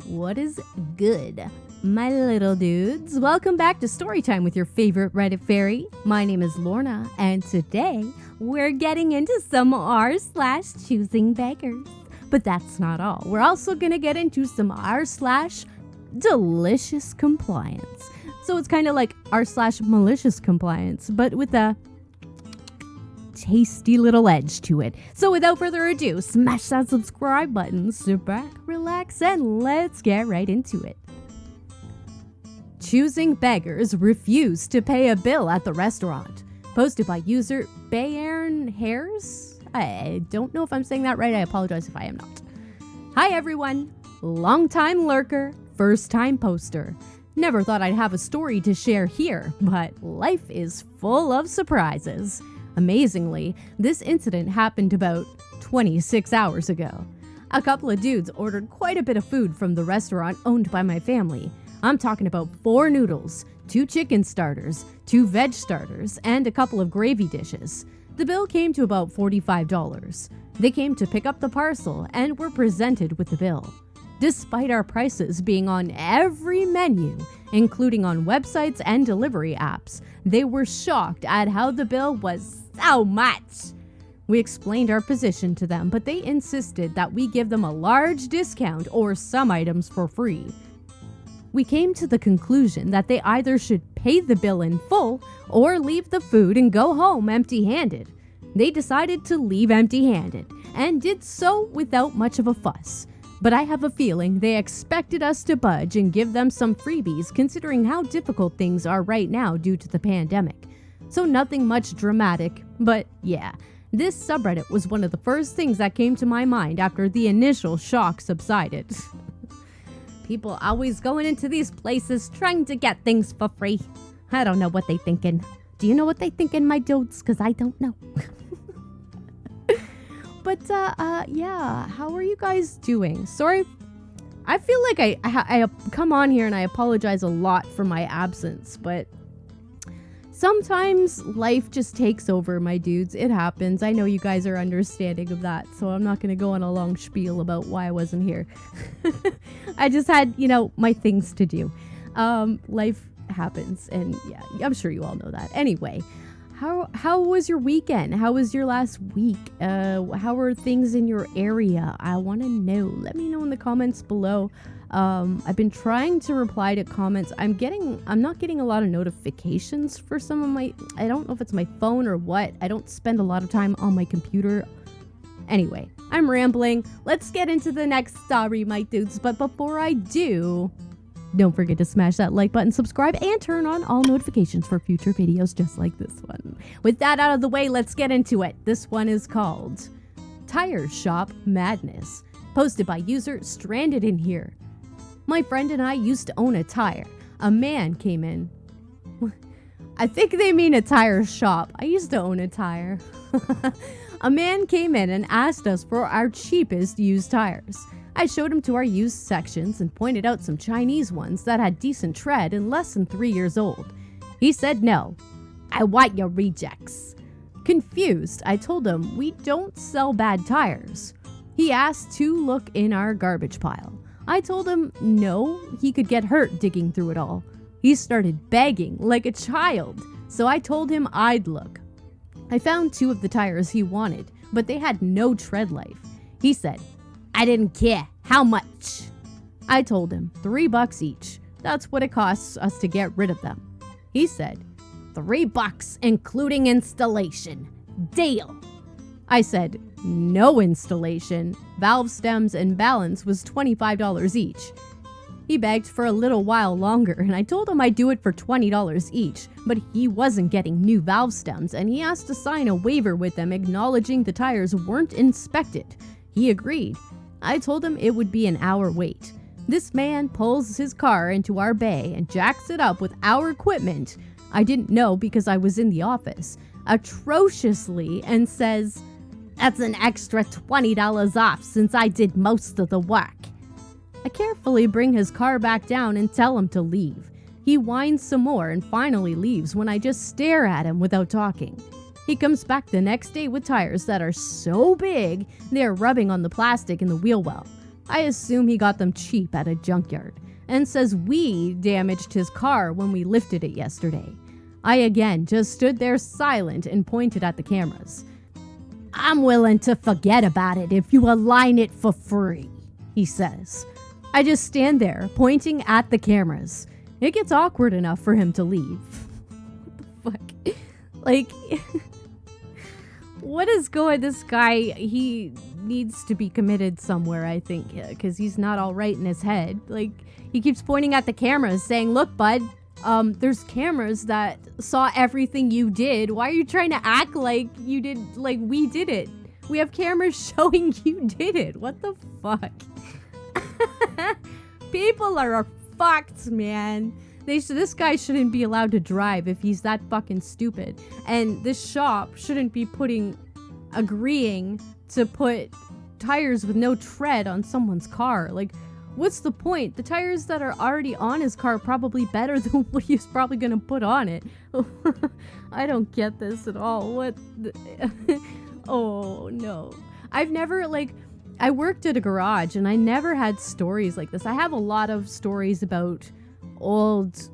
What is good, my little dudes? Welcome back to Storytime with your favorite Reddit fairy. My name is Lorna, and today we're getting into some r/ChoosingBeggars. But that's not all. We're also gonna get into some r/DELICIOUSCOMPLIANCE. So it's kind of like r/malicious compliance, but with a tasty little edge to it. So without further ado, smash that subscribe button, sit back, relax, and let's get right into it. ChoosingBeggars refused to pay a bill at the restaurant. Posted by user BEGGARS. I don't know if I'm saying that right. I apologize if I am not. Hi everyone. Long time lurker, first time poster. Never thought I'd have a story to share here, but life is full of surprises. Amazingly, this incident happened about 26 hours ago. A couple of dudes ordered quite a bit of food from the restaurant owned by my family. I'm talking about 4 noodles, 2 chicken starters, 2 veg starters, and a couple of gravy dishes. The bill came to about $45. They came to pick up the parcel and were presented with the bill. Despite our prices being on every menu, including on websites and delivery apps, they were shocked at how the bill was so much. We explained our position to them, but they insisted that we give them a large discount or some items for free. We came to the conclusion that they either should pay the bill in full or leave the food and go home empty-handed. They decided to leave empty-handed and did so without much of a fuss. But I have a feeling they expected us to budge and give them some freebies considering how difficult things are right now due to the pandemic. So nothing much dramatic, but yeah, this subreddit was one of the first things that came to my mind after the initial shock subsided. People always going into these places trying to get things for free. I don't know what they thinking. Do you know what they thinking, my dudes? Because I don't know. But, yeah, how are you guys doing? Sorry, I feel like I come on here and I apologize a lot for my absence, but sometimes life just takes over, my dudes. It happens. I know you guys are understanding of that, so I'm not going to go on a long spiel about why I wasn't here. I just had, my things to do. Life happens, and yeah, I'm sure you all know that. Anyway, how was your weekend? How was your last week? How are things in your area? I want to know. Let me know in the comments below. I've been trying to reply to comments. I'm not getting a lot of notifications for some of my, I don't know if it's my phone or what. I don't spend a lot of time on my computer. Anyway, I'm rambling. Let's get into the next story, my dudes. But before I do, don't forget to smash that like button, subscribe, and turn on all notifications for future videos just like this one. With that out of the way, let's get into it. This one is called Tire Shop Madness, posted by user Stranded in Here. My friend and I used to own a tire. A man came in. I think they mean a tire shop. I used to own a tire. A man came in and asked us for our cheapest used tires. I showed him to our used sections and pointed out some Chinese ones that had decent tread and less than 3 years old. He said no. I want your rejects. Confused, I told him we don't sell bad tires. He asked to look in our garbage pile. I told him no, he could get hurt digging through it all. He started begging like a child, so I told him I'd look. I found 2 of the tires he wanted, but they had no tread life. He said, I didn't care. How much? I told him $3 each. That's what it costs us to get rid of them. He said, $3 including installation. Deal. I said, no installation. Valve stems and balance was $25 each. He begged for a little while longer, and I told him I'd do it for $20 each, but he wasn't getting new valve stems, and he asked to sign a waiver with them acknowledging the tires weren't inspected. He agreed. I told him it would be an hour wait. This man pulls his car into our bay and jacks it up with our equipment. I didn't know because I was in the office, atrociously, and says, that's an extra $20 off since I did most of the work. I carefully bring his car back down and tell him to leave. He whines some more and finally leaves when I just stare at him without talking. He comes back the next day with tires that are so big, they're rubbing on the plastic in the wheel well. I assume he got them cheap at a junkyard, and says we damaged his car when we lifted it yesterday. I again just stood there silent and pointed at the cameras. I'm willing to forget about it if you align it for free, he says. I just stand there pointing at the cameras. It gets awkward enough for him to leave. What the fuck? Like, what is going? This guy, he needs to be committed somewhere, I think, because he's not all right in his head. Like, he keeps pointing at the cameras saying, look, bud, there's cameras that saw everything you did. Why are you trying to act like you did, like we did it? We have cameras showing you did it. What the fuck? People are fucked, man. This guy shouldn't be allowed to drive if he's that fucking stupid. And this shop shouldn't be agreeing to put tires with no tread on someone's car. Like, what's the point? The tires that are already on his car are probably better than what he's probably gonna put on it. I don't get this at all. Oh, no. I've never, I worked at a garage and I never had stories like this. I have a lot of stories about old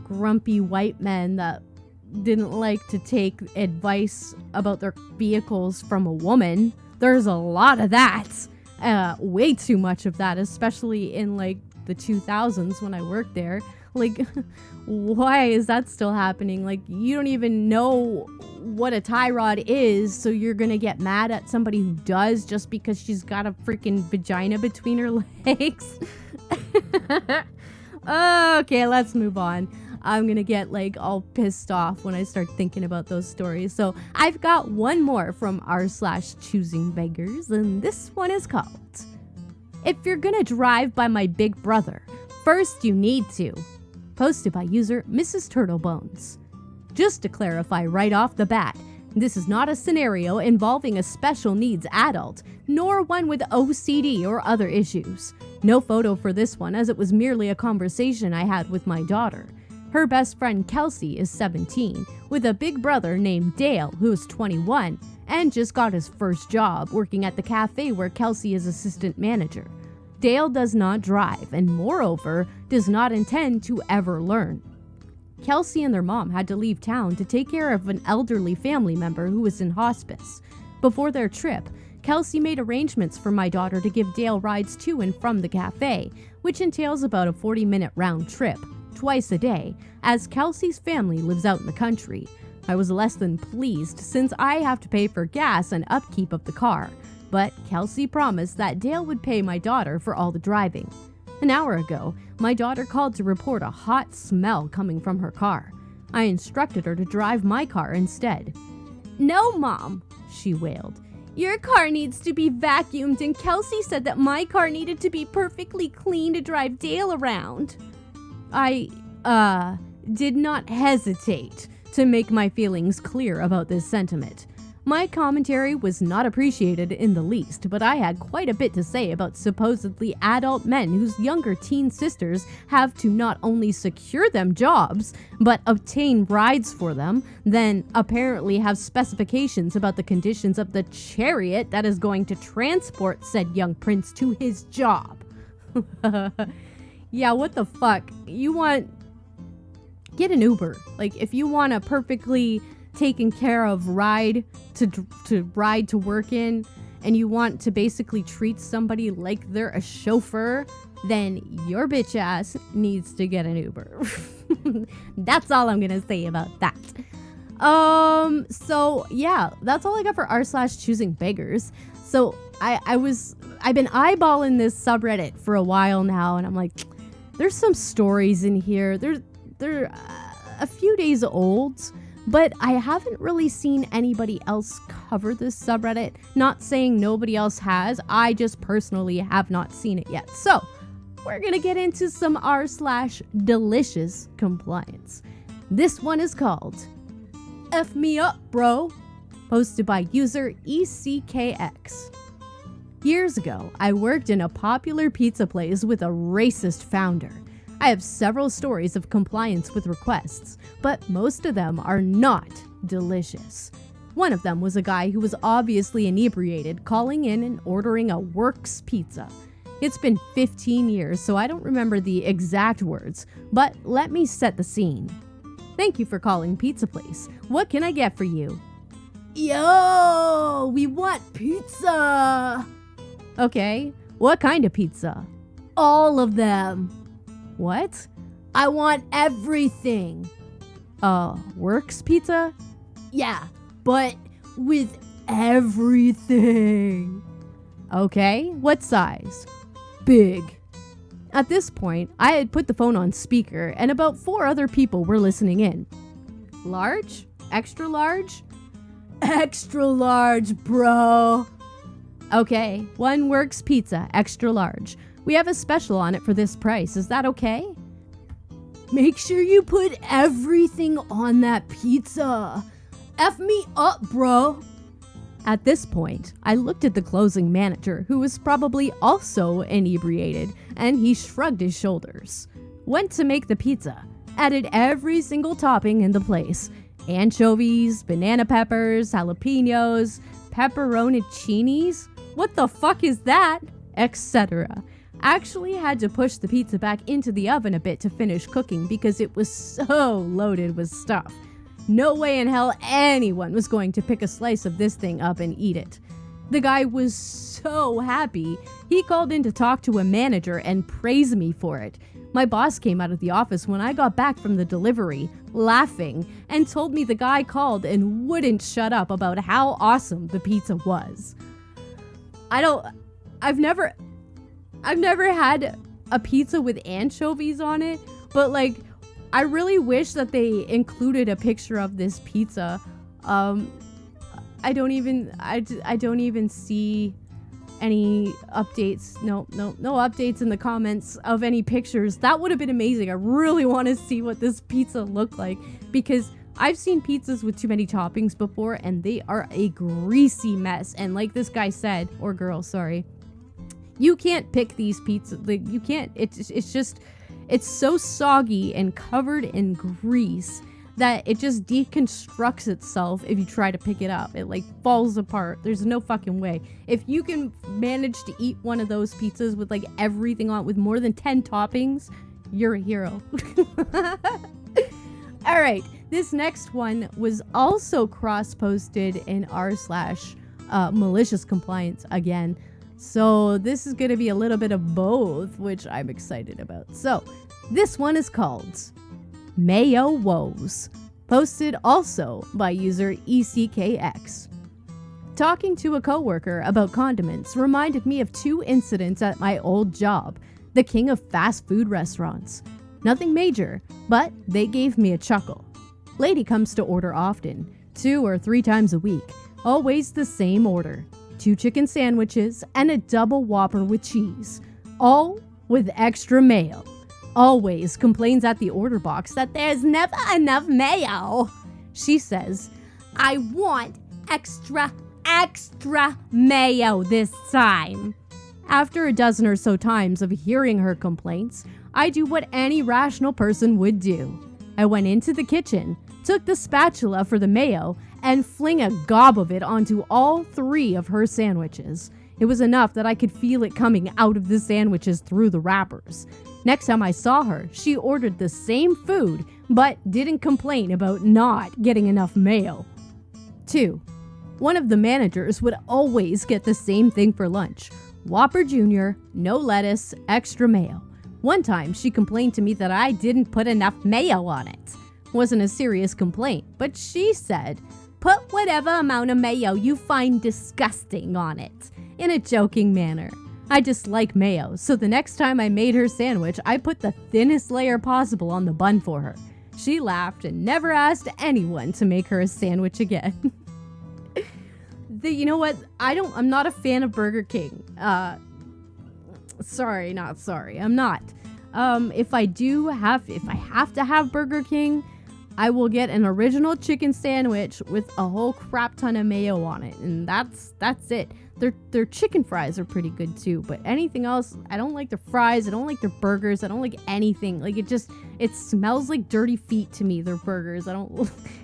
grumpy white men that didn't like to take advice about their vehicles from a woman. There's a lot of that. Way too much of that, especially in the 2000s when I worked there. Why is that still happening? You don't even know what a tie rod is, so you're gonna get mad at somebody who does just because she's got a freaking vagina between her legs. Okay, let's move on. I'm gonna get all pissed off when I start thinking about those stories. So I've got one more from r/ChoosingBeggars, and this one is called If You're Gonna Drive by My Big Brother, First You Need To. Posted by user Mrs. Turtlebones. Just to clarify right off the bat, this is not a scenario involving a special needs adult, nor one with OCD or other issues. No photo for this one, as it was merely a conversation I had with my daughter. Her best friend Kelsey is 17, with a big brother named Dale, who is 21, and just got his first job working at the cafe where Kelsey is assistant manager. Dale does not drive, and moreover, does not intend to ever learn. Kelsey and their mom had to leave town to take care of an elderly family member who was in hospice. Before their trip, Kelsey made arrangements for my daughter to give Dale rides to and from the cafe, which entails about a 40-minute round trip, twice a day, as Kelsey's family lives out in the country. I was less than pleased since I have to pay for gas and upkeep of the car, but Kelsey promised that Dale would pay my daughter for all the driving. An hour ago, my daughter called to report a hot smell coming from her car. I instructed her to drive my car instead. "No, Mom," she wailed. "Your car needs to be vacuumed, and Kelsey said that my car needed to be perfectly clean to drive Dale around." I, did not hesitate to make my feelings clear about this sentiment. My commentary was not appreciated in the least, but I had quite a bit to say about supposedly adult men whose younger teen sisters have to not only secure them jobs, but obtain rides for them, then apparently have specifications about the conditions of the chariot that is going to transport said young prince to his job. Yeah, what the fuck? Get an Uber. If you want a perfectly taken care of ride to ride to work in, and you want to basically treat somebody like they're a chauffeur, then your bitch ass needs to get an Uber. That's all I'm gonna say about that. So yeah, that's all I got for r/ChoosingBeggars. So I've been eyeballing this subreddit for a while now, and I'm like, there's some stories in here. They're a few days old, but I haven't really seen anybody else cover this subreddit. Not saying nobody else has, I just personally have not seen it yet. So we're gonna get into some r/DELICIOUSCOMPLIANCE. This one is called F Me Up, Bro, posted by user ECKX. Years ago, I worked in a popular pizza place with a racist founder. I have several stories of compliance with requests, but most of them are not delicious. One of them was a guy who was obviously inebriated calling in and ordering a Works pizza. It's been 15 years, so I don't remember the exact words, but let me set the scene. Thank you for calling Pizza Place. What can I get for you? Yo, we want pizza. Okay, what kind of pizza? All of them. What? I want everything. Works pizza? Yeah, but with everything. Okay, what size? Big. At this point, I had put the phone on speaker and about 4 other people were listening in. Large? Extra large? Extra large, bro. Okay, one works pizza, extra large. We have a special on it for this price. Is that okay? Make sure you put everything on that pizza. F me up, bro. At this point, I looked at the closing manager, who was probably also inebriated, and he shrugged his shoulders. Went to make the pizza, added every single topping into place. Anchovies, banana peppers, jalapenos, pepperoncinis, what the fuck is that? Etc. Actually had to push the pizza back into the oven a bit to finish cooking because it was so loaded with stuff. No way in hell anyone was going to pick a slice of this thing up and eat it. The guy was so happy, he called in to talk to a manager and praise me for it. My boss came out of the office when I got back from the delivery, laughing, and told me the guy called and wouldn't shut up about how awesome the pizza was. I've never had a pizza with anchovies on it, but like, I really wish that they included a picture of this pizza. I don't even see any updates. No updates in the comments of any pictures. That would have been amazing. I really want to see what this pizza looked like because I've seen pizzas with too many toppings before and they are a greasy mess. And like this guy said, or girl, sorry, you can't pick these pizzas. Like you can't. It's so soggy and covered in grease that it just deconstructs itself if you try to pick it up. It like falls apart. There's no fucking way. If you can manage to eat one of those pizzas with like everything on, with more than 10 toppings, you're a hero. All right, this next one was also cross-posted in r/malicious compliance again. So this is going to be a little bit of both, which I'm excited about. So this one is called Mayo Woes, posted also by user ECKX. Talking to a coworker about condiments reminded me of 2 incidents at my old job, the king of fast food restaurants. Nothing major, but they gave me a chuckle. Lady comes to order often, 2 or 3 times a week, always the same order. 2 chicken sandwiches and a double Whopper with cheese, all with extra mayo. Always complains at the order box that there's never enough mayo. She says, I want extra mayo this time. After a dozen or so times of hearing her complaints, I do what any rational person would do. I went into the kitchen, took the spatula for the mayo, and fling a gob of it onto all 3 of her sandwiches. It was enough that I could feel it coming out of the sandwiches through the wrappers. Next time I saw her, she ordered the same food, but didn't complain about not getting enough mayo. 2. One of the managers would always get the same thing for lunch. Whopper Jr., no lettuce, extra mayo. One time, she complained to me that I didn't put enough mayo on it. Wasn't a serious complaint, but she said, put whatever amount of mayo you find disgusting on it, in a joking manner. I dislike mayo, so the next time I made her sandwich, I put the thinnest layer possible on the bun for her. She laughed and never asked anyone to make her a sandwich again. You know what? I'm not a fan of Burger King. I'm not. If I have to have Burger King, I will get an original chicken sandwich with a whole crap ton of mayo on it, and that's it. Their chicken fries are pretty good too, but anything else, I don't like their fries, I don't like their burgers, I don't like anything. Like it smells like dirty feet to me, their burgers.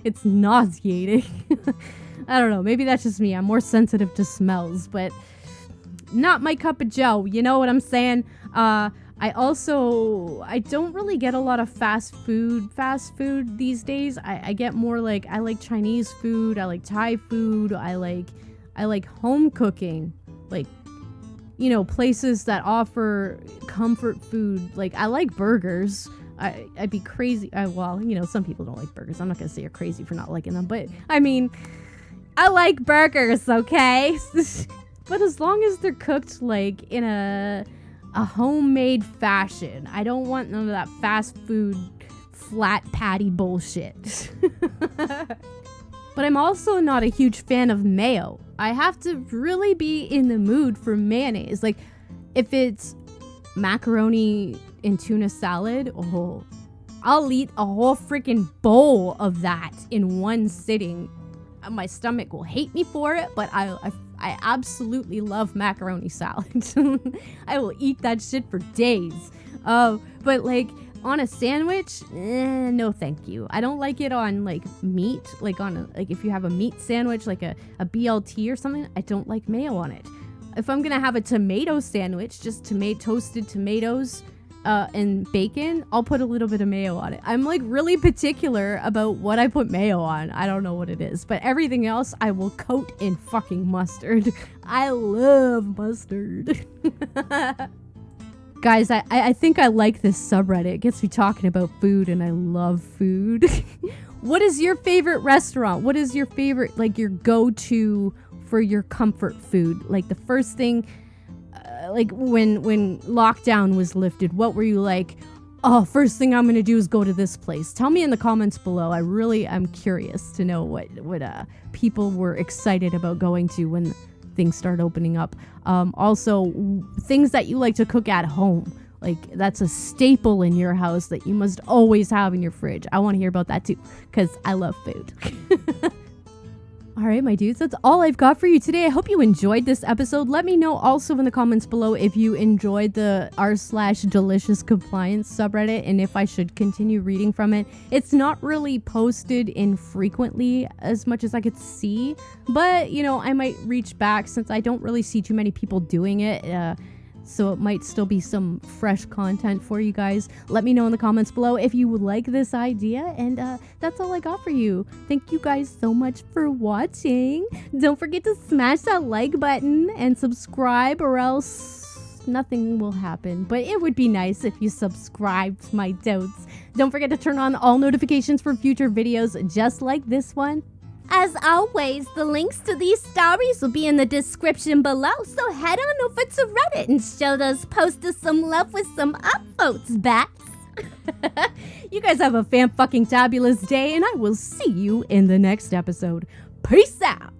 It's nauseating. I don't know, maybe that's just me. I'm more sensitive to smells, but not my cup of joe. You know what I'm saying? I don't really get a lot of fast food these days. I get more like, I like Chinese food, I like Thai food, I like home cooking, like, you know, places that offer comfort food. Like, I like burgers. I'd be crazy. Well, you know, some people don't like burgers. I'm not gonna say you're crazy for not liking them, but I mean, I like burgers, okay? But as long as they're cooked like in a homemade fashion, I don't want none of that fast food flat patty bullshit. But I'm also not a huge fan of mayo. I have to really be in the mood for mayonnaise. Like, if it's macaroni and tuna salad, oh, I'll eat a whole freaking bowl of that in one sitting. My stomach will hate me for it, but I absolutely love macaroni salad. I will eat that shit for days. But like, on a sandwich, no thank you. I don't like it on like meat, like if you have a meat sandwich, like a BLT or something, I don't like mayo on it. If I'm gonna have a tomato sandwich, just toasted tomatoes and bacon, I'll put a little bit of mayo on it. I'm like really particular about what I put mayo on. I don't know what it is, but everything else I will coat in fucking mustard. I love mustard. Guys, I think I like this subreddit. It gets me talking about food, and I love food. What is your favorite restaurant? What is your favorite, like, your go-to for your comfort food? Like, the first thing, like, when lockdown was lifted, what were you like, oh, first thing I'm going to do is go to this place? Tell me in the comments below. I really am curious to know what people were excited about going to when things start opening up. Also, things that you like to cook at home, like that's a staple in your house that you must always have in your fridge. I want to hear about that too, because I love food. All right, my dudes, that's all I've got for you today. I hope you enjoyed this episode. Let me know also in the comments below if you enjoyed the r/DELICIOUSCOMPLIANCE subreddit and if I should continue reading from it. It's not really posted infrequently as much as I could see, but, you know, I might reach back since I don't really see too many people doing it. So it might still be some fresh content for you guys. Let me know in the comments below if you would like this idea. And that's all I got for you. Thank you guys so much for watching. Don't forget to smash that like button and subscribe, or else nothing will happen. But it would be nice if you subscribed, my dotes. Don't forget to turn on all notifications for future videos just like this one. As always, the links to these stories will be in the description below, so head on over to Reddit and show those posters some love with some upvotes, bats. You guys have a fan-fucking-tabulous day, and I will see you in the next episode. Peace out!